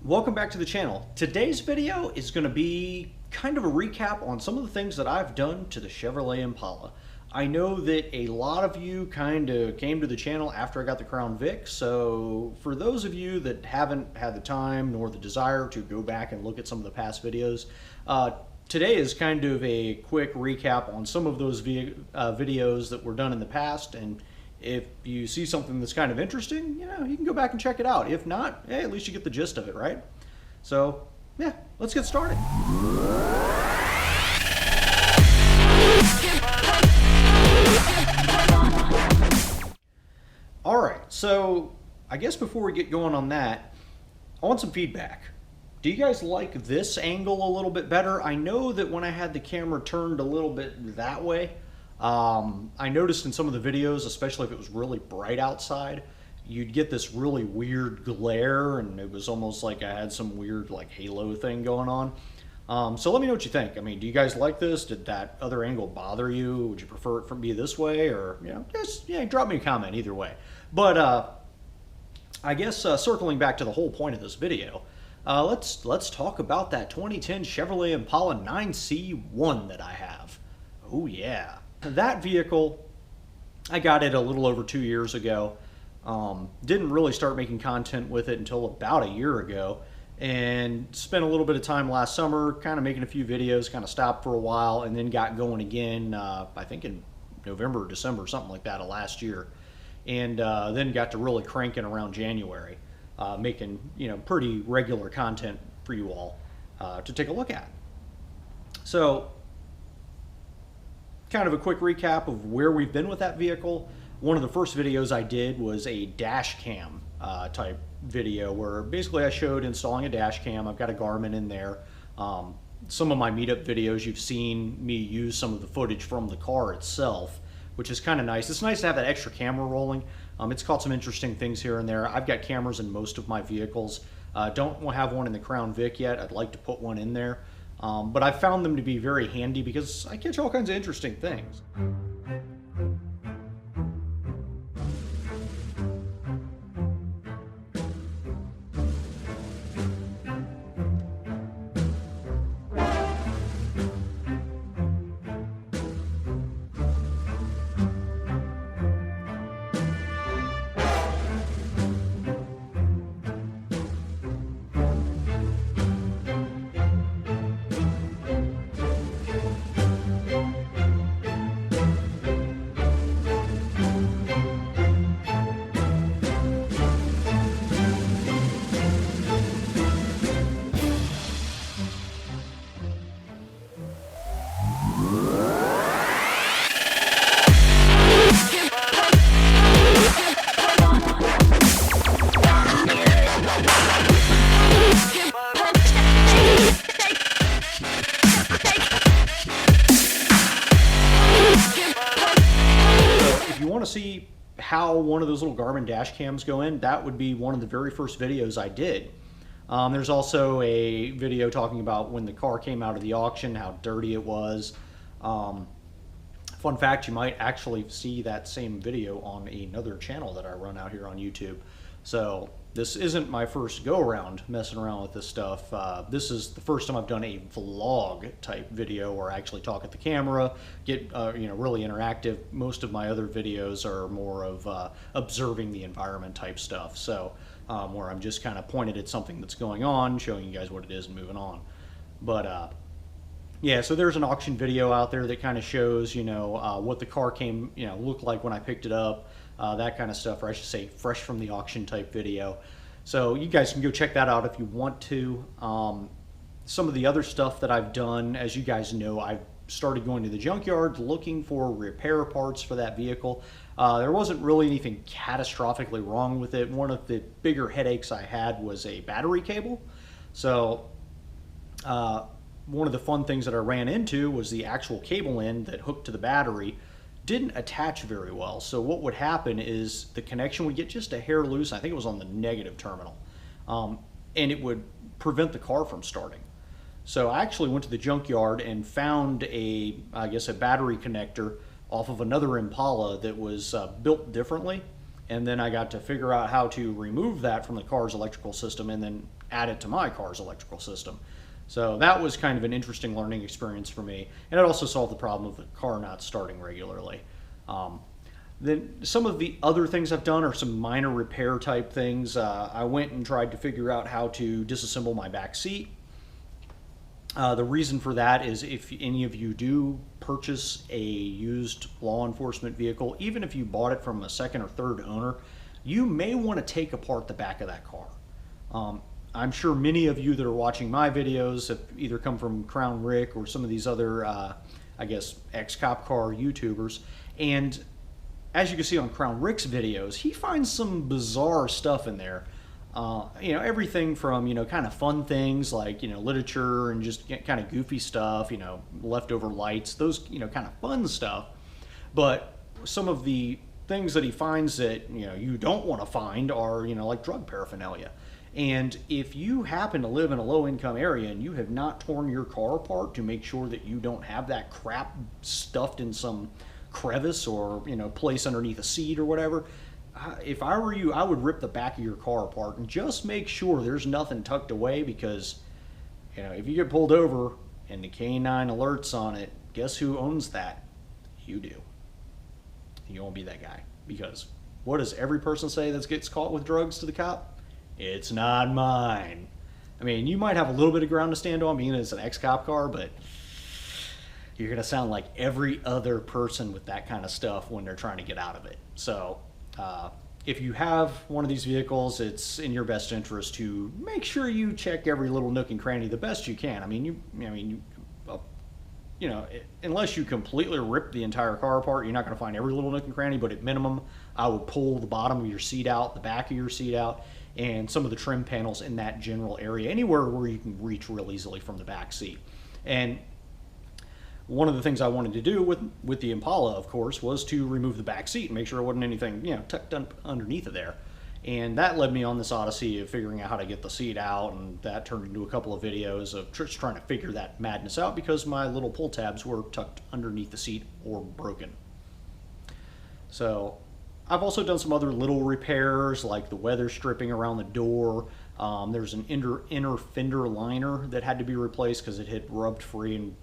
Welcome back to the channel. Today's video is going to be kind of a recap on some of the things that I've done to the Chevrolet Impala. I know that a lot of you kind of came to the channel after I got the Crown Vic, so for those of you that haven't had the time nor the desire to go back and look at some of the past videos, today is kind of a quick recap on some of those videos that were done in the past, and if you see something that's kind of interesting, you can go back and check it out. If not, hey, at least you get the gist of it, right? So, yeah, let's get started. All right, so I guess before we get going on that, I want some feedback. Do you guys like this angle a little bit better? I know that when I had the camera turned a little bit that way, I noticed in some of the videos, especially if it was really bright outside, you'd get this really weird glare, and it was almost like I had some weird like halo thing going on. So let me know what you think. I mean, do you guys like this? Did that other angle bother you? Would you prefer it from be this way, or just drop me a comment either way. But I guess circling back to the whole point of this video, let's talk about that 2010 Chevrolet Impala 9C1 that I have. Oh yeah. That vehicle, I got it a little over 2 years ago. Didn't really start making content with it until about a year ago, and spent a little bit of time last summer kind of making a few videos, kind of stopped for a while, and then got going again, I think in November or December, something like that of last year. And then got to really cranking around January, making pretty regular content for you all to take a look at. So kind of a quick recap of where we've been with that vehicle. One of the first videos I did was a dash cam type video where basically I showed installing a dash cam. I've got a Garmin in there. Some of my meetup videos, you've seen me use some of the footage from the car itself, which is kind of nice. It's nice to have that extra camera rolling. It's caught some interesting things here and there. I've got cameras in most of my vehicles. Don't have one in the Crown Vic yet. I'd like to put one in there. But I've found them to be very handy because I catch all kinds of interesting things. To see how one of those little Garmin dash cams go in, that would be one of the very first videos I did. There's also a video talking about when the car came out of the auction, how dirty it was. Fun fact, you might actually see that same video on another channel that I run out here on YouTube. So this isn't my first go around messing around with this stuff. This is the first time I've done a vlog type video where I actually talk at the camera, get really interactive. Most of my other videos are more of observing the environment type stuff. So where I'm just kind of pointed at something that's going on, showing you guys what it is and moving on. But yeah, so there's an auction video out there that kind of shows what the car looked like when I picked it up. That kind of stuff, or I should say fresh from the auction type video. So you guys can go check that out if you want to. Some of the other stuff that I've done, as you guys know, I've started going to the junkyard looking for repair parts for that vehicle. There wasn't really anything catastrophically wrong with it. One of the bigger headaches I had was a battery cable. So one of the fun things that I ran into was the actual cable end that hooked to the battery didn't attach very well. So what would happen is the connection would get just a hair loose. I think it was on the negative terminal, and it would prevent the car from starting. So I actually went to the junkyard and found a battery connector off of another Impala that was built differently, and then I got to figure out how to remove that from the car's electrical system and then add it to my car's electrical system. So that was kind of an interesting learning experience for me, and it also solved the problem of the car not starting regularly. Then some of the other things I've done are some minor repair type things. I went and tried to figure out how to disassemble my back seat. The reason for that is if any of you do purchase a used law enforcement vehicle, even if you bought it from a second or third owner, you may want to take apart the back of that car. I'm sure many of you that are watching my videos have either come from Crown Rick or some of these other, I guess, TheCopCar YouTubers. And as you can see on Crown Rick's videos, he finds some bizarre stuff in there. Everything from, kind of fun things like, literature and just kind of goofy stuff, leftover lights, those, kind of fun stuff. But some of the things that he finds that, you don't want to find are, like drug paraphernalia. And if you happen to live in a low-income area and you have not torn your car apart to make sure that you don't have that crap stuffed in some crevice or, place underneath a seat or whatever, if I were you, I would rip the back of your car apart and just make sure there's nothing tucked away, because, if you get pulled over and the K9 alerts on it, guess who owns that? You do. You won't be that guy, because what does every person say that gets caught with drugs to the cop? It's not mine. I mean, you might have a little bit of ground to stand on being it's an ex-cop car, but you're going to sound like every other person with that kind of stuff when they're trying to get out of it. So if you have one of these vehicles, it's in your best interest to make sure you check every little nook and cranny the best you can. Unless you completely rip the entire car apart, you're not going to find every little nook and cranny, but at minimum, I would pull the bottom of your seat out, the back of your seat out, and some of the trim panels in that general area, anywhere where you can reach real easily from the back seat. And one of the things I wanted to do with the Impala, of course, was to remove the back seat and make sure there wasn't anything, tucked underneath of there. And that led me on this odyssey of figuring out how to get the seat out, and that turned into a couple of videos of just trying to figure that madness out because my little pull tabs were tucked underneath the seat or broken. So I've also done some other little repairs like the weather stripping around the door. There's an inner fender liner that had to be replaced because it had rubbed free and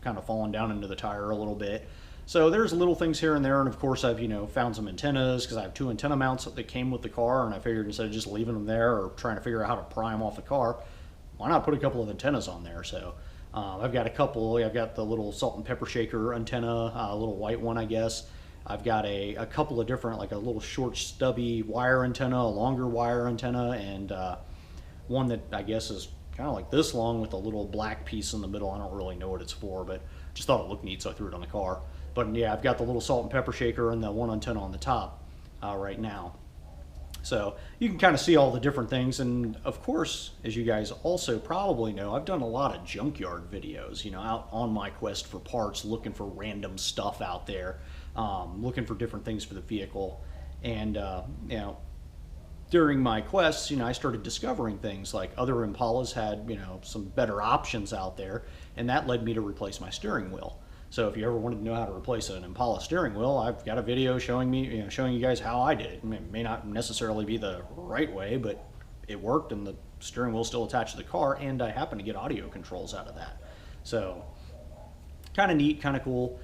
kind of fallen down into the tire a little bit. So there's little things here and there, and of course I've found some antennas because I have 2 antenna mounts that came with the car, and I figured instead of just leaving them there or trying to figure out how to pry them off the car, why not put a couple of antennas on there? So I've got a couple. I've got the little salt and pepper shaker antenna, a little white one, I guess. I've got a couple of different, like a little short stubby wire antenna, a longer wire antenna, and one that I guess is kind of like this long with a little black piece in the middle. I don't really know what it's for, but just thought it looked neat, so I threw it on the car. But yeah, I've got the little salt and pepper shaker and the one antenna on the top right now. So you can kind of see all the different things. And of course, as you guys also probably know, I've done a lot of junkyard videos, out on my quest for parts, looking for random stuff out there, looking for different things for the vehicle. And, during my quests, I started discovering things like other Impalas had, some better options out there. And that led me to replace my steering wheel. So if you ever wanted to know how to replace an Impala steering wheel, I've got a video showing you guys how I did it. It may not necessarily be the right way, but it worked, and the steering wheel still attached to the car, and I happen to get audio controls out of that. So kind of neat, kind of cool.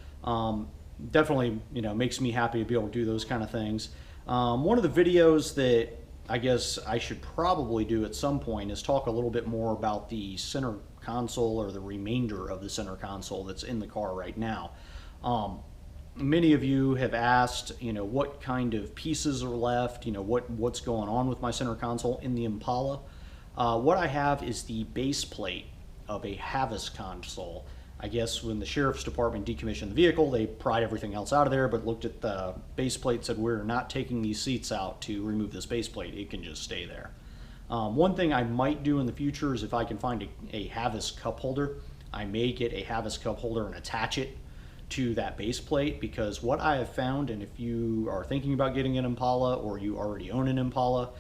Definitely, makes me happy to be able to do those kind of things. One of the videos that I guess I should probably do at some point is talk a little bit more about the center console, or the remainder of the center console that's in the car right now. Many of you have asked, what kind of pieces are left, what's going on with my center console in the Impala. What I have is the base plate of a Havas console. I guess when the sheriff's department decommissioned the vehicle, they pried everything else out of there, but looked at the base plate and said, we're not taking these seats out to remove this base plate. It can just stay there. One thing I might do in the future is if I can find a Havas cup holder, I may get a Havas cup holder and attach it to that base plate, because what I have found, and if you are thinking about getting an Impala or you already own an Impala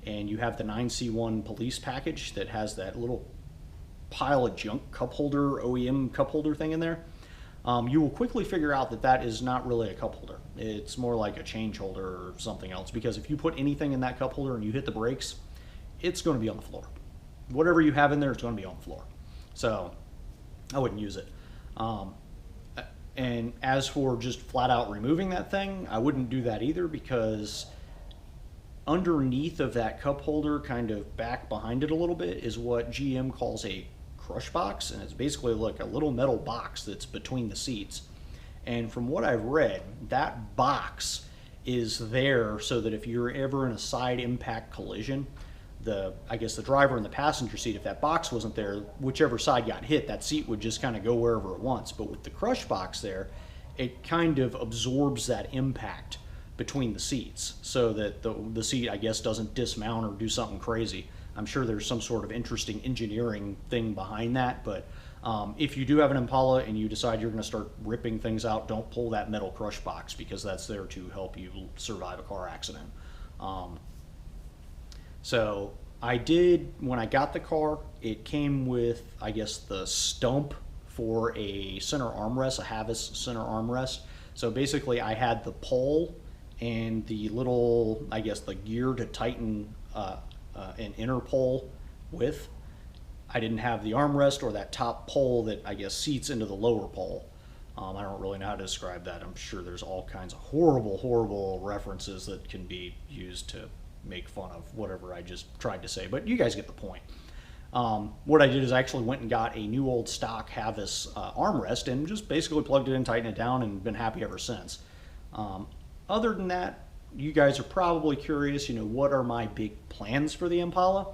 and you have the 9C1 police package that has that little pile of junk cup holder, OEM cup holder thing in there, you will quickly figure out that that is not really a cup holder. It's more like a change holder or something else, because if you put anything in that cup holder and you hit the brakes, it's going to be on the floor. whatever you have in there is going to be on the floor. So I wouldn't use it. And as for just flat out removing that thing, I wouldn't do that either, because underneath of that cup holder, kind of back behind it a little bit, is what GM calls a crush box, and it's basically like a little metal box that's between the seats. And from what I've read, that box is there so that if you're ever in a side impact collision, I guess the driver in the passenger seat, if that box wasn't there, whichever side got hit, that seat would just kind of go wherever it wants. But with the crush box there, it kind of absorbs that impact between the seats so that the seat, I guess, doesn't dismount or do something crazy. I'm sure there's some sort of interesting engineering thing behind that, but if you do have an Impala and you decide you're going to start ripping things out, don't pull that metal crush box, because that's there to help you survive a car accident. So I did, when I got the car, it came with, I guess, the stump for a center armrest, a Havas center armrest. So basically I had the pole and the little, I guess, the gear to tighten an inner pole with. I didn't have the armrest or that top pole that, I guess, seats into the lower pole. I don't really know how to describe that. I'm sure there's all kinds of horrible, horrible references that can be used to make fun of whatever I just tried to say, but you guys get the point. What I did is I actually went and got a new old stock Havas armrest and just basically plugged it in, tightened it down, and been happy ever since. Other than that, you guys are probably curious, what are my big plans for the Impala?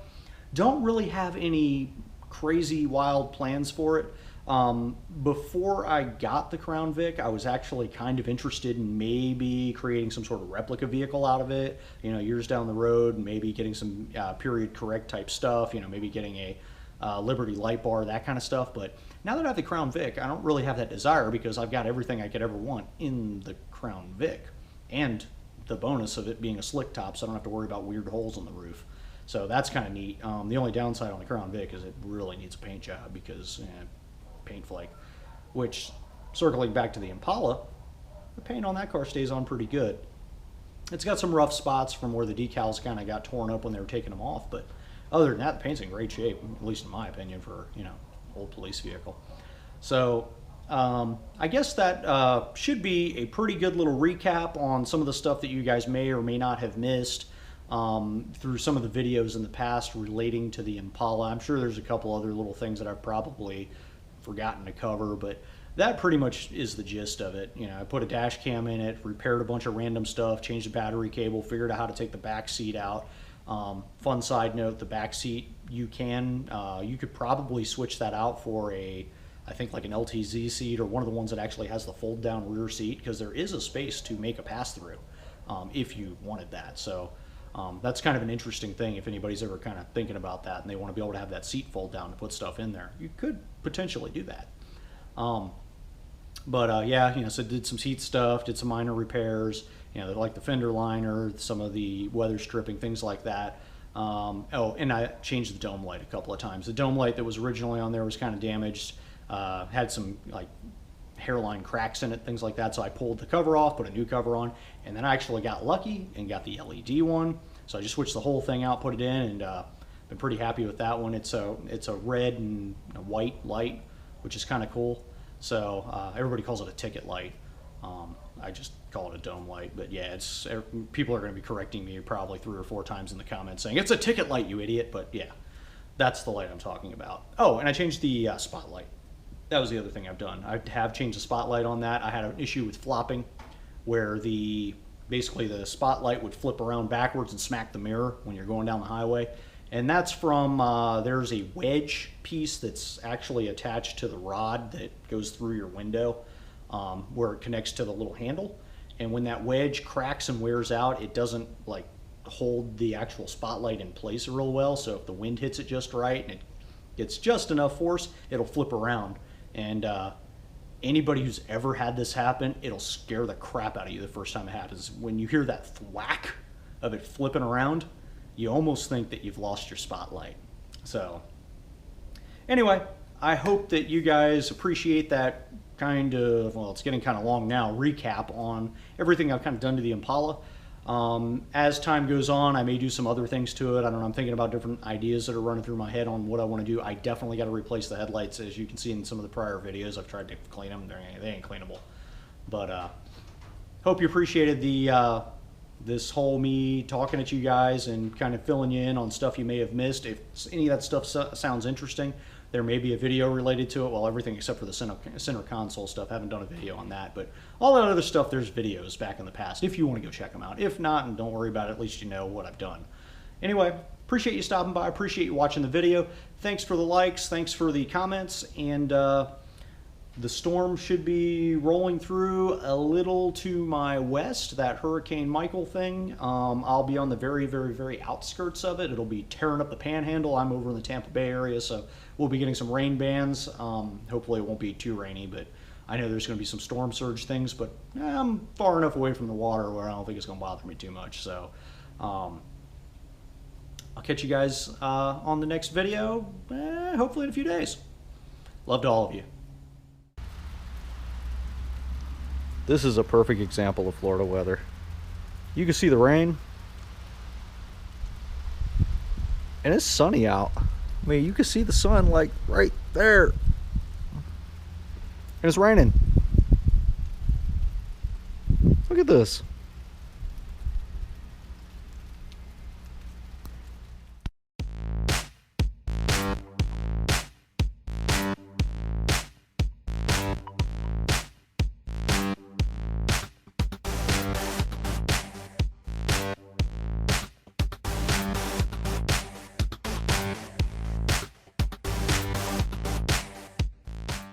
Don't really have any crazy wild plans for it. Before I got the Crown Vic, I was actually kind of interested in maybe creating some sort of replica vehicle out of it, years down the road, maybe getting some period correct type stuff, maybe getting a Liberty light bar, that kind of stuff. But now that I have the Crown Vic, I don't really have that desire, because I've got everything I could ever want in the Crown Vic, and the bonus of it being a slick top, so I don't have to worry about weird holes in the roof. So that's kind of neat. The only downside on the Crown Vic is it really needs a paint job, because paint flake. Which, circling back to the Impala, the paint on that car stays on pretty good. It's got some rough spots from where the decals kind of got torn up when they were taking them off, but other than that, the paint's in great shape, at least in my opinion, for old police vehicle. So I guess that should be a pretty good little recap on some of the stuff that you guys may or may not have missed through some of the videos in the past relating to the Impala. I'm sure there's a couple other little things that I've probably forgotten to cover, but that pretty much is the gist of it. I put a dash cam in it, repaired a bunch of random stuff, changed the battery cable, figured out how to take the back seat out. Fun side note, the back seat, you could probably switch that out for I think like an LTZ seat, or one of the ones that actually has the fold down rear seat, because there is a space to make a pass through if you wanted that. So that's kind of an interesting thing if anybody's ever kind of thinking about that and they want to be able to have that seat fold down to put stuff in there. You could potentially do that. Yeah, so did some seat stuff, did some minor repairs, like the fender liner, some of the weather stripping, things like that. Oh, and I changed the dome light a couple of times. The dome light that was originally on there was kind of damaged, had some like hairline cracks in it, things like that. So I pulled the cover off, put a new cover on, and then I actually got lucky and got the LED one. So I just switched the whole thing out, put it in, and been pretty happy with that one. It's a red and a white light, which is kind of cool. So everybody calls it a ticket light. I just call it a dome light, but yeah, people are going to be correcting me probably 3 or 4 times in the comments saying it's a ticket light, you idiot. But yeah, that's the light I'm talking about. Oh, and I changed the spotlight. That was the other thing I've done. I have changed the spotlight on that. I had an issue with flopping, where basically the spotlight would flip around backwards and smack the mirror when you're going down the highway. And that's from, there's a wedge piece that's actually attached to the rod that goes through your window, where it connects to the little handle. And when that wedge cracks and wears out, it doesn't like hold the actual spotlight in place real well. So if the wind hits it just right and it gets just enough force, it'll flip around. And anybody who's ever had this happen, it'll scare the crap out of you the first time it happens. When you hear that thwack of it flipping around, you almost think that you've lost your spotlight. So anyway, I hope that you guys appreciate that kind of, well, it's getting kind of long now, recap on everything I've kind of done to the Impala. As time goes on, I may do some other things to it. I don't know. I'm thinking about different ideas that are running through my head on what I want to do. I definitely got to replace the headlights. As you can see in some of the prior videos, I've tried to clean them. They ain't cleanable. But hope you appreciated the this whole me talking at you guys and kind of filling you in on stuff you may have missed. If any of that stuff sounds interesting, there may be a video related to it. Well, everything except for the center console stuff. I haven't done a video on that. But all that other stuff, there's videos back in the past if you want to go check them out. If not, and don't worry about it, at least you know what I've done. Anyway, appreciate you stopping by. Appreciate you watching the video. Thanks for the likes. Thanks for the comments. And the storm should be rolling through a little to my west, that Hurricane Michael thing. I'll be on the very, very, very outskirts of it. It'll be tearing up the panhandle. I'm over in the Tampa Bay area, so we'll be getting some rain bands. Hopefully it won't be too rainy, but I know there's going to be some storm surge things, but I'm far enough away from the water where I don't think it's going to bother me too much. So I'll catch you guys on the next video, hopefully in a few days. Love to all of you. This is a perfect example of Florida weather. You can see the rain, and it's sunny out. I mean, you can see the sun like right there, and it's raining. Look at this.